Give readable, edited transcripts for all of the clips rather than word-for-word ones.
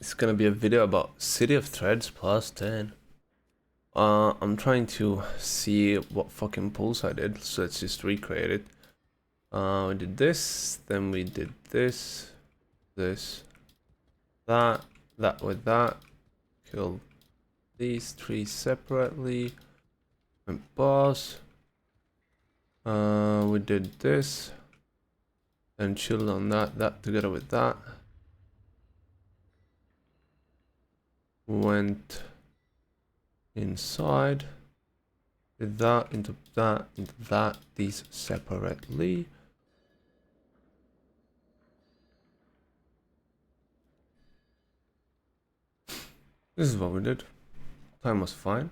It's gonna be a video about City of Threads plus 10. I'm trying to see what fucking pulls I did, so let's just recreate it. We did this, then we did this, that with that. Killed these three separately. And boss. We did this. And chilled on that together with that. Went inside. Did that into that, these separately. This is what we did. Time was fine.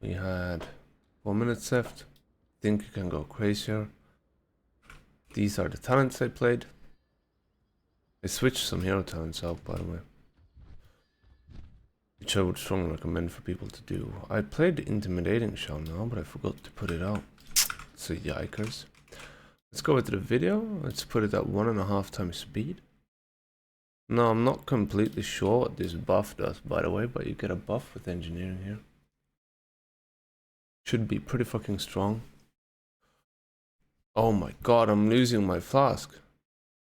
We had 4 minutes left. Think you can go crazier. These are the talents I played. I switched some hero talents out, by the way, which I would strongly recommend for people to do. I played the intimidating shell now, but I forgot to put it out. So yikers. Let's go into the video. Let's put it at 1.5 times speed. Now I'm not completely sure what this buff does, by the way, but you get a buff with engineering here. Should be pretty fucking strong. Oh my god, I'm losing my flask.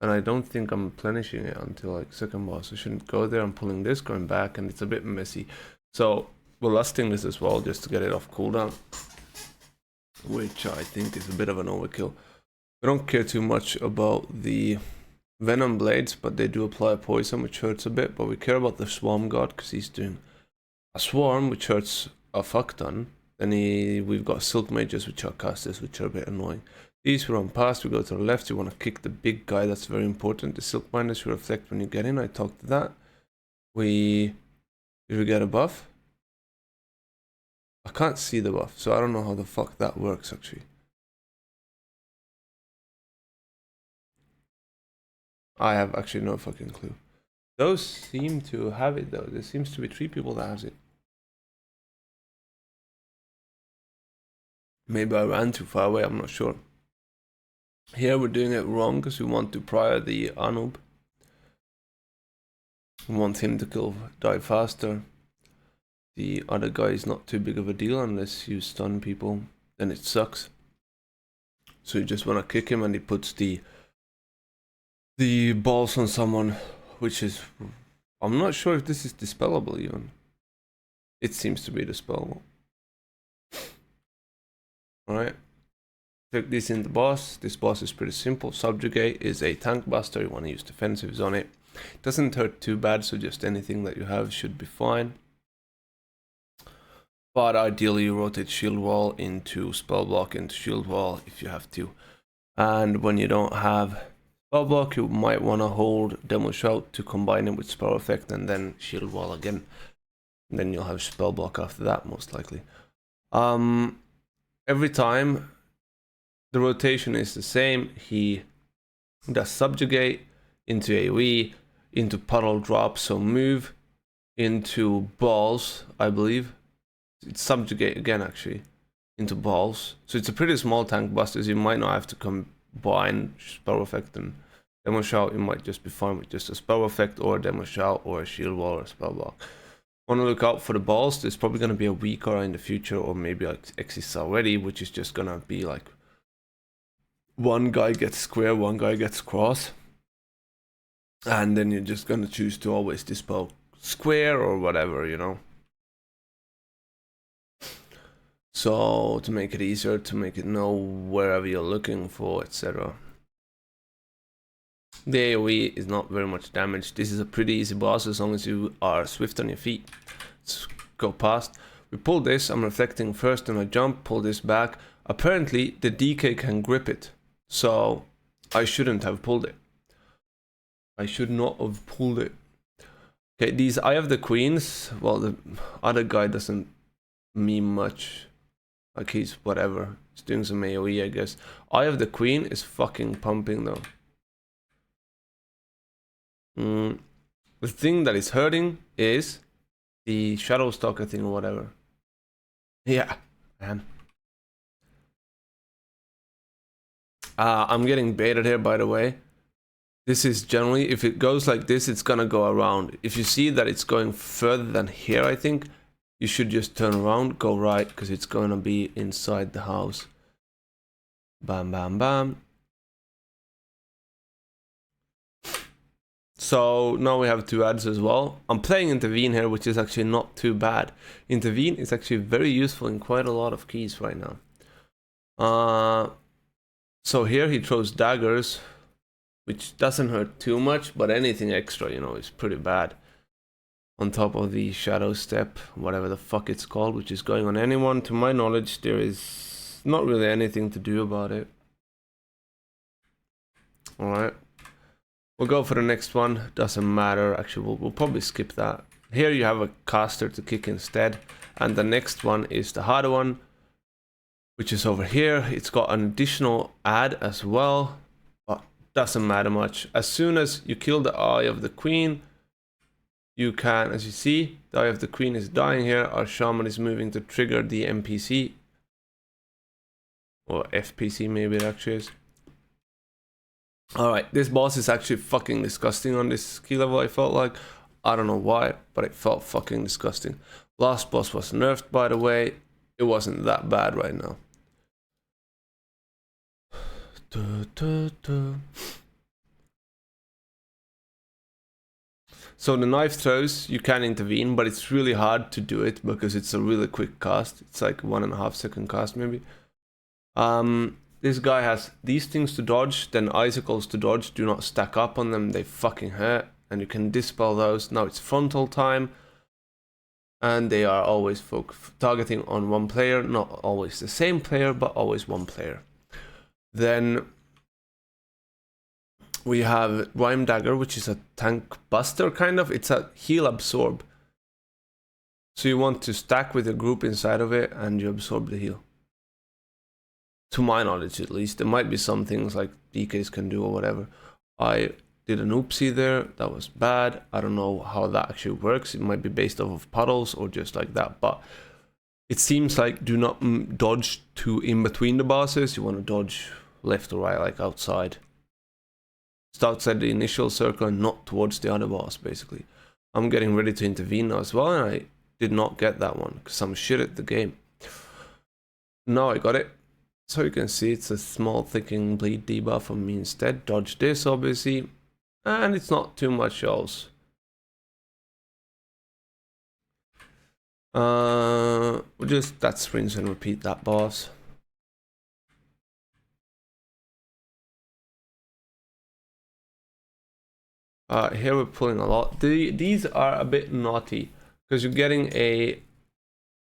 And I don't think I'm replenishing it until like second boss. I shouldn't go there. I'm pulling this, going back, and it's a bit messy. So we're lusting this as well just to get it off cooldown, which I think is a bit of an overkill. I don't care too much about the venom blades, but they do apply poison, which hurts a bit. But we care about the swarm god because he's doing a swarm, which hurts a fuck ton. Then we've got silk mages, which are casters, which are a bit annoying. These we run past, we go to the left, you want to kick the big guy, that's very important. The silk miners you reflect when you get in, I talked to that. Did we get a buff? I can't see the buff, so I don't know how the fuck that works actually. I have actually no fucking clue. Those seem to have it though, there seems to be 3 people that has it. Maybe I ran too far away, I'm not sure. Here we're doing it wrong because we want to prior the Anub. We want him to die faster. The other guy is not too big of a deal unless you stun people, then it sucks. So you just want to kick him and he puts the balls on someone, which is, I'm not sure if this is dispellable even. It seems to be dispellable. Alright. Check this in the boss. This boss is pretty simple. Subjugate is a tank buster. You want to use defensives on it. Doesn't hurt too bad, so just anything that you have should be fine. But ideally you rotate shield wall into spell block into shield wall if you have to. And when you don't have spell block, you might want to hold demo shout to combine it with spell effect and then shield wall again. And then you'll have spell block after that most likely. Every time the rotation is the same. He does subjugate into AoE, into puddle drop, so move into balls, I believe. It's subjugate again actually, into balls. So it's a pretty small tank buster, so you might not have to combine spell effect and demo shout. You might just be fine with just a spell effect or a demo shout or a shield wall or a spell block. Want to look out for the balls. There's probably going to be a weak aura in the future, or maybe like exists already, which is just going to be like one guy gets square, one guy gets cross, and then you're just gonna choose to always dispel square or whatever, you know. So to make it easier, to make it know wherever you're looking for, etc. The AoE is not very much damage. This is a pretty easy boss as long as you are swift on your feet. Let's go past. We pull this, I'm reflecting first and I jump, pull this back. Apparently the DK can grip it. So I shouldn't have pulled it. I should not have pulled it. Okay, these Eye of the Queens. Well, the other guy doesn't mean much. Like he's whatever. He's doing some AoE, I guess. Eye of the Queen is fucking pumping though. The thing that is hurting is the Shadow Stalker thing or whatever. Yeah, man. I'm getting baited here, by the way. This is generally, if it goes like this, it's gonna go around. If you see that it's going further than here, I think, you should just turn around, go right, because it's gonna be inside the house. Bam, bam, bam. So now we have 2 ads as well. I'm playing Intervene here, which is actually not too bad. Intervene is actually very useful in quite a lot of keys right now. So here he throws daggers, which doesn't hurt too much, but anything extra, you know, is pretty bad. On top of the shadow step, whatever the fuck it's called, which is going on anyone. To my knowledge, there is not really anything to do about it. Alright. We'll go for the next one. Doesn't matter. Actually, we'll probably skip that. Here you have a caster to kick instead. And the next one is the harder one, which is over here. It's got an additional ad as well, but doesn't matter much. As soon as you kill the Eye of the Queen, you can, as you see, the Eye of the Queen is dying here. Our Shaman is moving to trigger the NPC. Or FPC maybe it actually is. Alright, this boss is actually fucking disgusting on this key level, I felt like. I don't know why, but it felt fucking disgusting. Last boss was nerfed, by the way. It wasn't that bad right now. So the knife throws, you can intervene, but it's really hard to do it because it's a really quick cast. It's like 1.5 second cast maybe. This guy has these things to dodge, then icicles to dodge. Do not stack up on them, they fucking hurt. And you can dispel those. Now it's frontal time. And they are always targeting on one player. Not always the same player, but always one player. Then we have Rhyme Dagger, which is a tank buster kind of. It's a heal absorb. So you want to stack with a group inside of it and you absorb the heal. To my knowledge at least. There might be some things like DKs can do or whatever. I did an oopsie there. That was bad. I don't know how that actually works. It might be based off of puddles or just like that. But it seems like do not dodge too in between the bosses. You want to dodge left or right, like outside. It's outside the initial circle and not towards the other boss, basically. I'm getting ready to intervene now as well, and I did not get that one because I'm shit at the game. Now I got it. So you can see it's a small thickening bleed debuff on me instead. Dodge this, obviously. And it's not too much else. We'll just, that's rinse and repeat that boss. Here we're pulling a lot. These are a bit naughty because you're getting a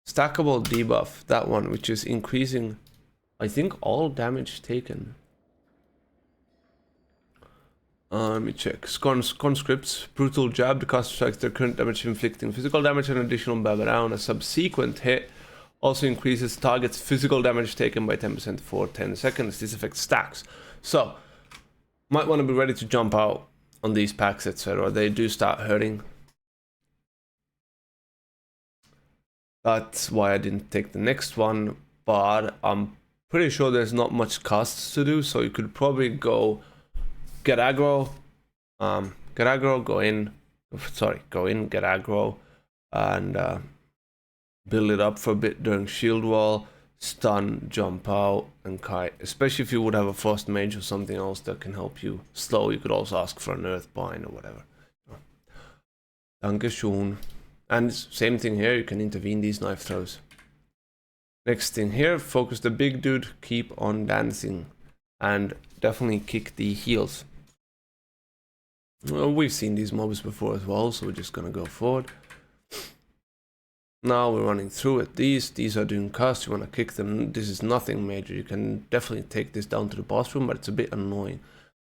stackable debuff, that one, which is increasing, I think, all damage taken. Let me check. Conscripts, brutal jab. The caster strikes their current damage, inflicting physical damage and additional bab around. A subsequent hit also increases target's physical damage taken by 10% for 10 seconds. This effect stacks. So, might want to be ready to jump out on these packs, etc. They do start hurting. That's why I didn't take the next one, but I'm pretty sure there's not much casts to do, so you could probably go get aggro, go in, get aggro, and build it up for a bit during shield wall, stun, jump out, and kite. Especially if you would have a frost mage or something else that can help you slow. You could also ask for an earth bind or whatever. Dankeschön. And same thing here, you can intervene these knife throws. Next thing here, focus the big dude, keep on dancing, and definitely kick the heels. Well, we've seen these mobs before as well, so we're just gonna go forward. Now we're running through it. These are doing casts, you wanna kick them. This is nothing major. You can definitely take this down to the boss room, but it's a bit annoying.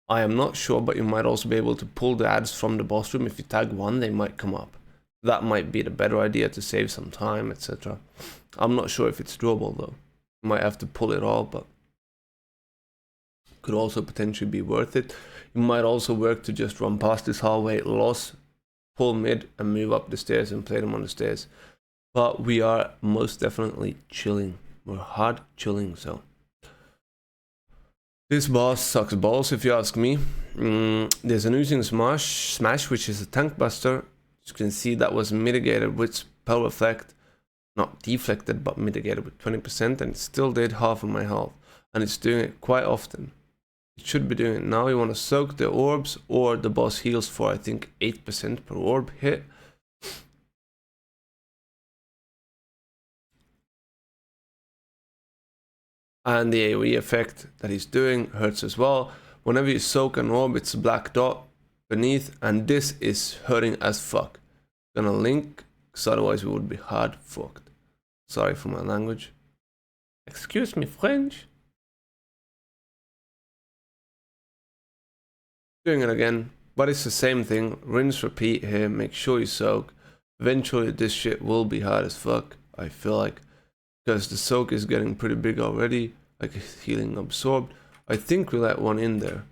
I am not sure, but you might also be able to pull the ads from the boss room. If you tag one, they might come up. That might be the better idea to save some time, etc. I'm not sure if it's doable though. You might have to pull it all, but could also potentially be worth it. You might also work to just run past this hallway, loss, pull mid, and move up the stairs and play them on the stairs. But we are most definitely chilling. We're hard chilling, so This boss sucks balls if you ask me. There's an oozing smash, which is a tank buster. You can see that was mitigated with spell reflect. Not deflected, but mitigated with 20%, and it still did half of my health. And it's doing it quite often. It should be doing it now. You want to soak the orbs, or the boss heals for, I think, 8% per orb hit. And the AoE effect that he's doing hurts as well. Whenever you soak an orb, it's a black dot beneath, and this is hurting as fuck. Gonna link, because otherwise we would be hard fucked. Sorry for my language. Excuse me, French. Doing it again, but it's the same thing. Rinse, repeat here, make sure you soak. Eventually this shit will be hard as fuck, I feel like. Because the soak is getting pretty big already, like healing absorbed. I think we let one in there.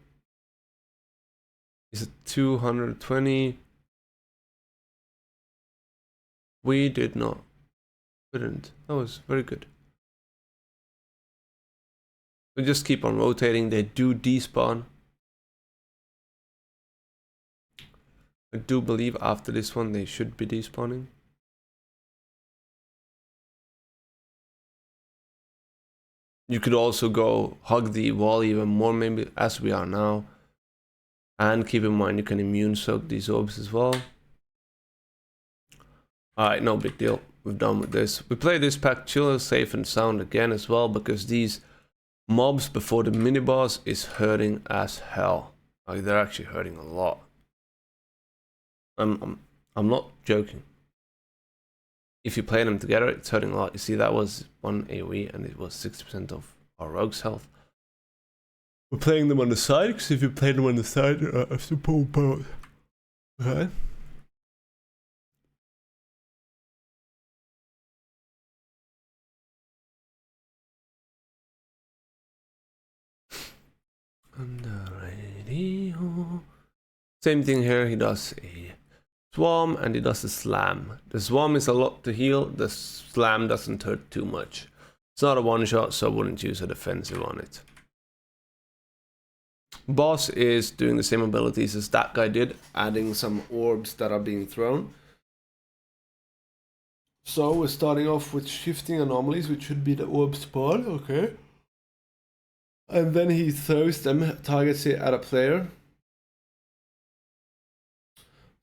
Is it 220? We did not. We didn't. That was very good. We just keep on rotating. They do despawn. I do believe after this one they should be despawning. You could also go hug the wall even more, maybe, as we are now. And keep in mind you can immune soak these orbs as well. Alright, no big deal. We're done with this. We play this pack chill, safe and sound again as well, because these mobs before the mini boss is hurting as hell. Like, they're actually hurting a lot. I'm not joking. If you play them together, it's hurting a lot. You see, that was one AoE and it was 60% of our rogue's health. We're playing them on the side, because if you play them on the side, I have to pull out. Okay. On the radio. Same thing here, he does a swarm and he does a slam. The swarm is a lot to heal, the slam doesn't hurt too much. It's not a one shot, so I wouldn't use a defensive on it. Boss is doing the same abilities as that guy did, adding some orbs that are being thrown. So we're starting off with shifting anomalies, which should be the orb spawn, okay. And then he throws them, targets it at a player.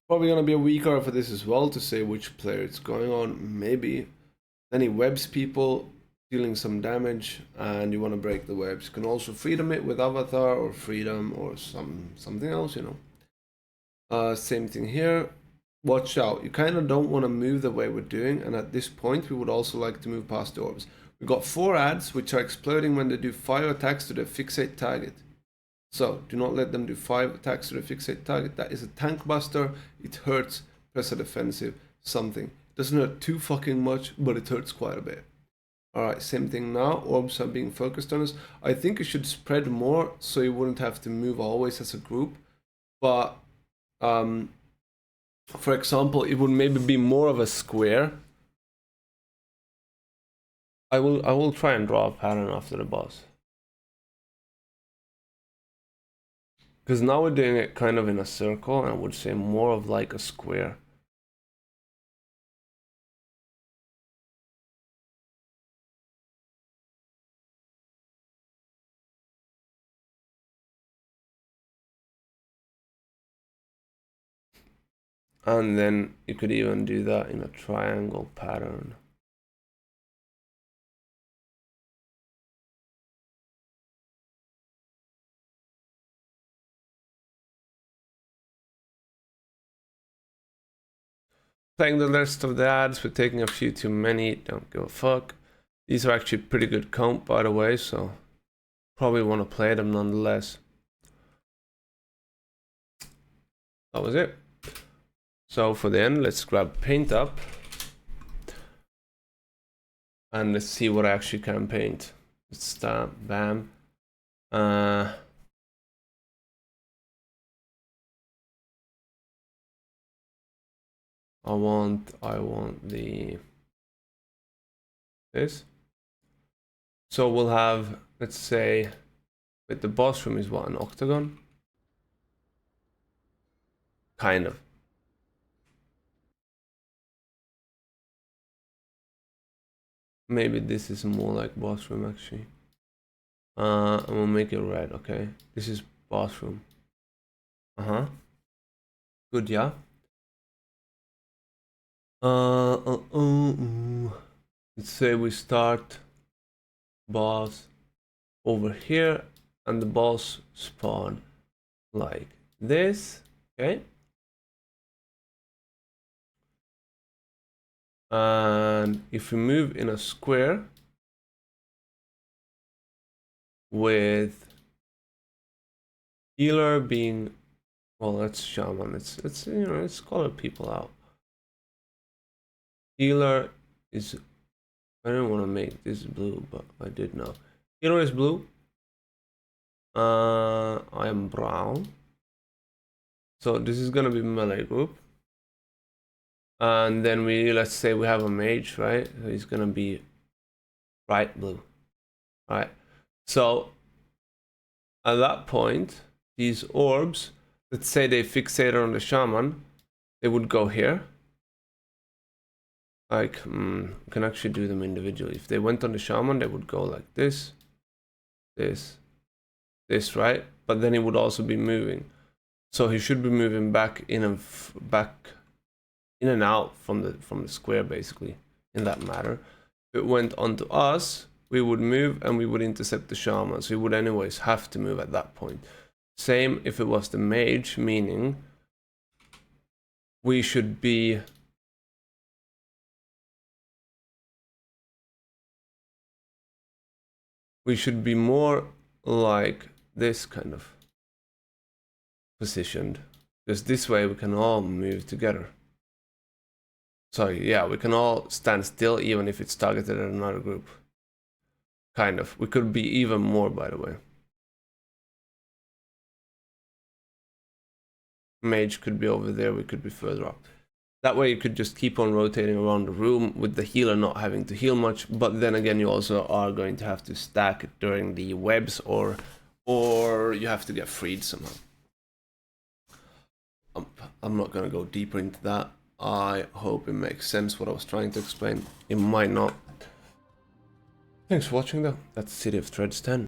Probably gonna be a weak hour for this as well, to say which player it's going on, maybe. Then he webs people, dealing some damage, and you want to break the webs. You can also freedom it with avatar or freedom or something else, you know. Same thing here. Watch out, you kind of don't want to move the way we're doing, and at this point we would also like to move past the orbs. We've got 4 adds which are exploding when they do 5 attacks to the fixate target. So do not let them do 5 attacks to the fixate target. That is a tank buster. It hurts. Press a defensive something. It doesn't hurt too fucking much, but it hurts quite a bit. Alright, same thing now. Orbs are being focused on us. I think you should spread more so you wouldn't have to move always as a group. But for example, it would maybe be more of a square. I will try and draw a pattern after the boss. Because now we're doing it kind of in a circle, and I would say more of like a square. And then you could even do that in a triangle pattern. Playing the rest of the ads, we're taking a few too many, don't give a fuck. These are actually pretty good comp, by the way, so probably want to play them nonetheless. That was it. So for the end, let's grab paint up. And let's see what I actually can paint. Let's start, bam. I want this. So we'll have, let's say, Wait, the boss room is what, an octagon? Kind of. Maybe this is more like boss room actually. I'm gonna make it red, okay? This is boss room. Uh-huh. Good, yeah. Let's say we start boss over here and the boss spawn like this, okay? And if we move in a square with healer being, well, that's shaman. Let's you know, let's color people out. Healer is, I didn't want to make this blue, but I did now. Healer is blue. I am brown. So this is gonna be melee group. And then let's say we have a mage, right? So he's gonna be bright blue. Alright. So at that point, these orbs, let's say they fixated on the shaman, they would go here. Like, we can actually do them individually. If they went on the shaman, they would go like this, this, this, right? But then he would also be moving. So he should be moving back in and out from the square, basically, in that matter. If it went onto us, we would move and we would intercept the shaman. So we would anyways have to move at that point. Same if it was the mage, meaning we should be more like this kind of positioned, because this way we can all move together. Sorry, yeah, we can all stand still even if it's targeted at another group. Kind of. We could be even more, by the way. Mage could be over there, we could be further up. That way you could just keep on rotating around the room with the healer not having to heal much, but then again you also are going to have to stack during the webs, or you have to get freed somehow. I'm not going to go deeper into that. I hope it makes sense what I was trying to explain. It might not. Thanks for watching though. That's City of Threads 10.